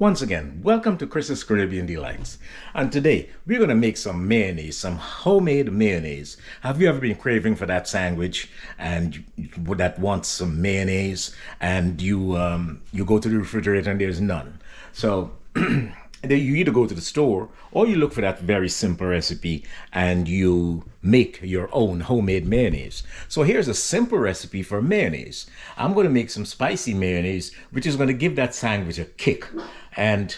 Once again, welcome to Chris's Caribbean Delights. And today, we're going to make some mayonnaise, some homemade mayonnaise. Have you ever been craving for that sandwich and that wants some mayonnaise and you go to the refrigerator and there's none? So you either go to the store or you look for that very simple recipe and you make your own homemade mayonnaise. So here's a simple recipe for mayonnaise. I'm going to make some spicy mayonnaise, which is going to give that sandwich a kick, and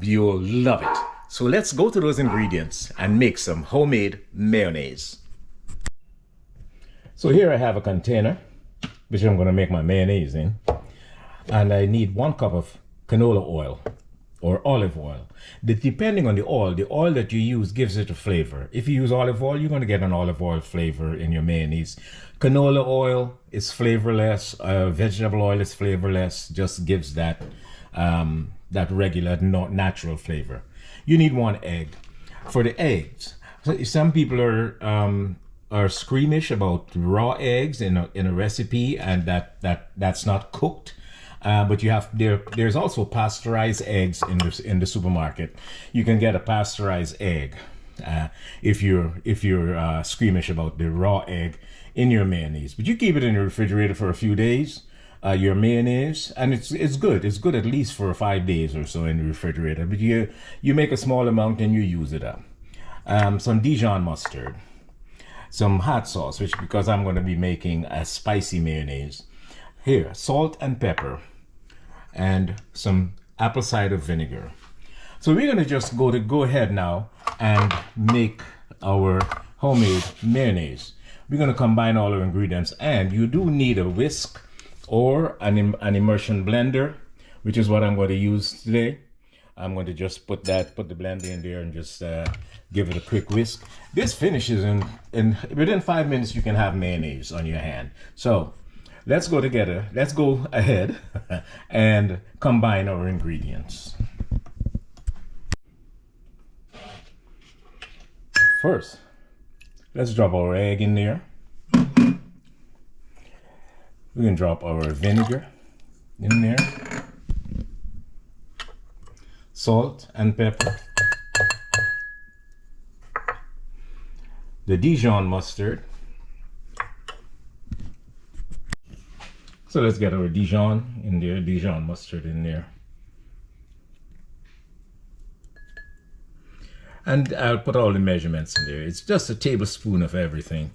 you'll love it. So let's go to those ingredients and make some homemade mayonnaise. So here I have a container, which I'm going to make my mayonnaise in. And I need 1 cup of canola oil or olive oil. Depending on the oil that you use gives it a flavor. If you use olive oil, you're going to get an olive oil flavor in your mayonnaise. Canola oil is flavorless. Vegetable oil is flavorless. Just gives that that regular, natural flavor. You need 1 egg. For the eggs, some people are squeamish about raw eggs in a recipe, and that's not cooked. But you have there's also pasteurized eggs in the supermarket. You can get a pasteurized egg if you're squeamish about the raw egg in your mayonnaise. But you keep it in the refrigerator for a few days. Your mayonnaise, and it's good. It's good at least for 5 days or so in the refrigerator. But you make a small amount and you use it up. Some Dijon mustard, some hot sauce, which because I'm going to be making a spicy mayonnaise. Here, salt and pepper, and some apple cider vinegar. So we're going to just go ahead now and make our homemade mayonnaise. We're going to combine all our ingredients, and you do need a whisk or an immersion blender, which is what I'm going to use today. I'm going to just put the blender in there and just give it a quick whisk. This finishes in within 5 minutes. You can have mayonnaise on your hand. So let's go together. Let's go ahead and combine our ingredients. First, let's drop our egg in there. We can drop our vinegar in there, salt and pepper, the Dijon mustard. So let's get our Dijon in there, Dijon mustard in there. And I'll put all the measurements in there. It's just a tablespoon of everything,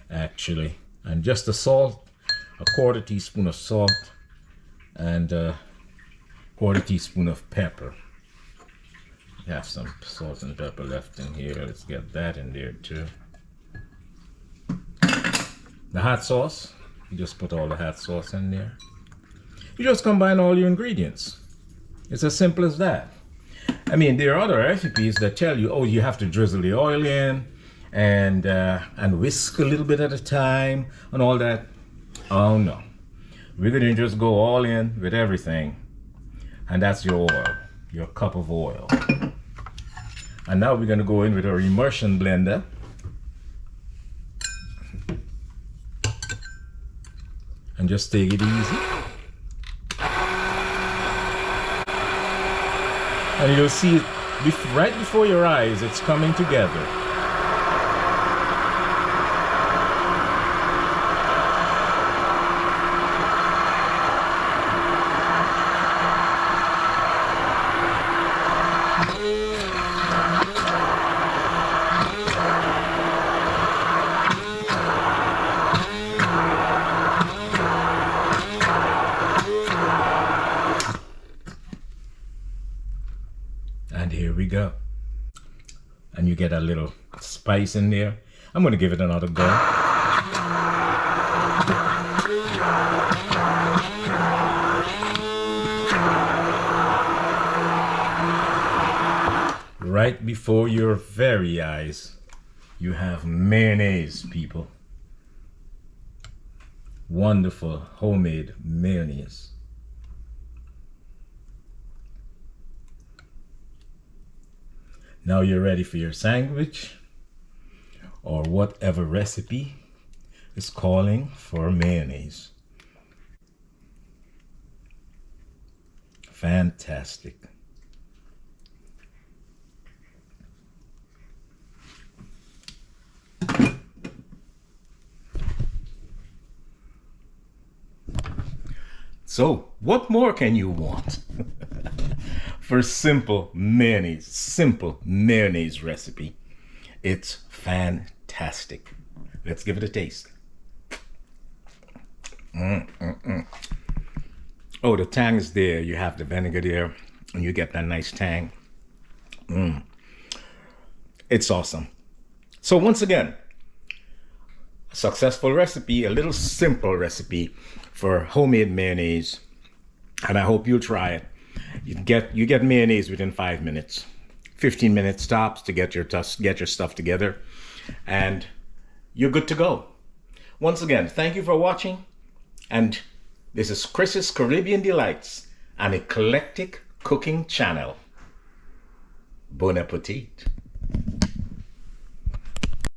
actually. And just the salt, a 1/4 teaspoon of salt, and a 1/4 teaspoon of pepper. We have some salt and pepper left in here. Let's get that in there too. The hot sauce, you just put all the hot sauce in there. You just combine all your ingredients. It's as simple as that. I mean, there are other recipes that tell you, oh, you have to drizzle the oil in and whisk a little bit at a time and all that. Oh no, we're gonna just go all in with everything, and that's your oil, your cup of oil. And now we're gonna go in with our immersion blender. And just take it easy. And you'll see it right before your eyes, it's coming together. And here we go. And you get a little spice in there. I'm going to give it another go. Right before your very eyes, you have mayonnaise, people. Wonderful homemade mayonnaise. Now you're ready for your sandwich or whatever recipe is calling for mayonnaise. Fantastic. So what more can you want? For simple mayonnaise recipe. It's fantastic. Let's give it a taste. Oh, the tang is there. You have the vinegar there, and you get that nice tang. It's awesome. So once again, a successful recipe, a little simple recipe for homemade mayonnaise, and I hope you'll try it. You get mayonnaise within 5 minutes, 15 minutes tops to get your stuff together, and you're good to go. Once again, thank you for watching, and this is Chris's Caribbean Delights, an eclectic cooking channel. Bon appetit.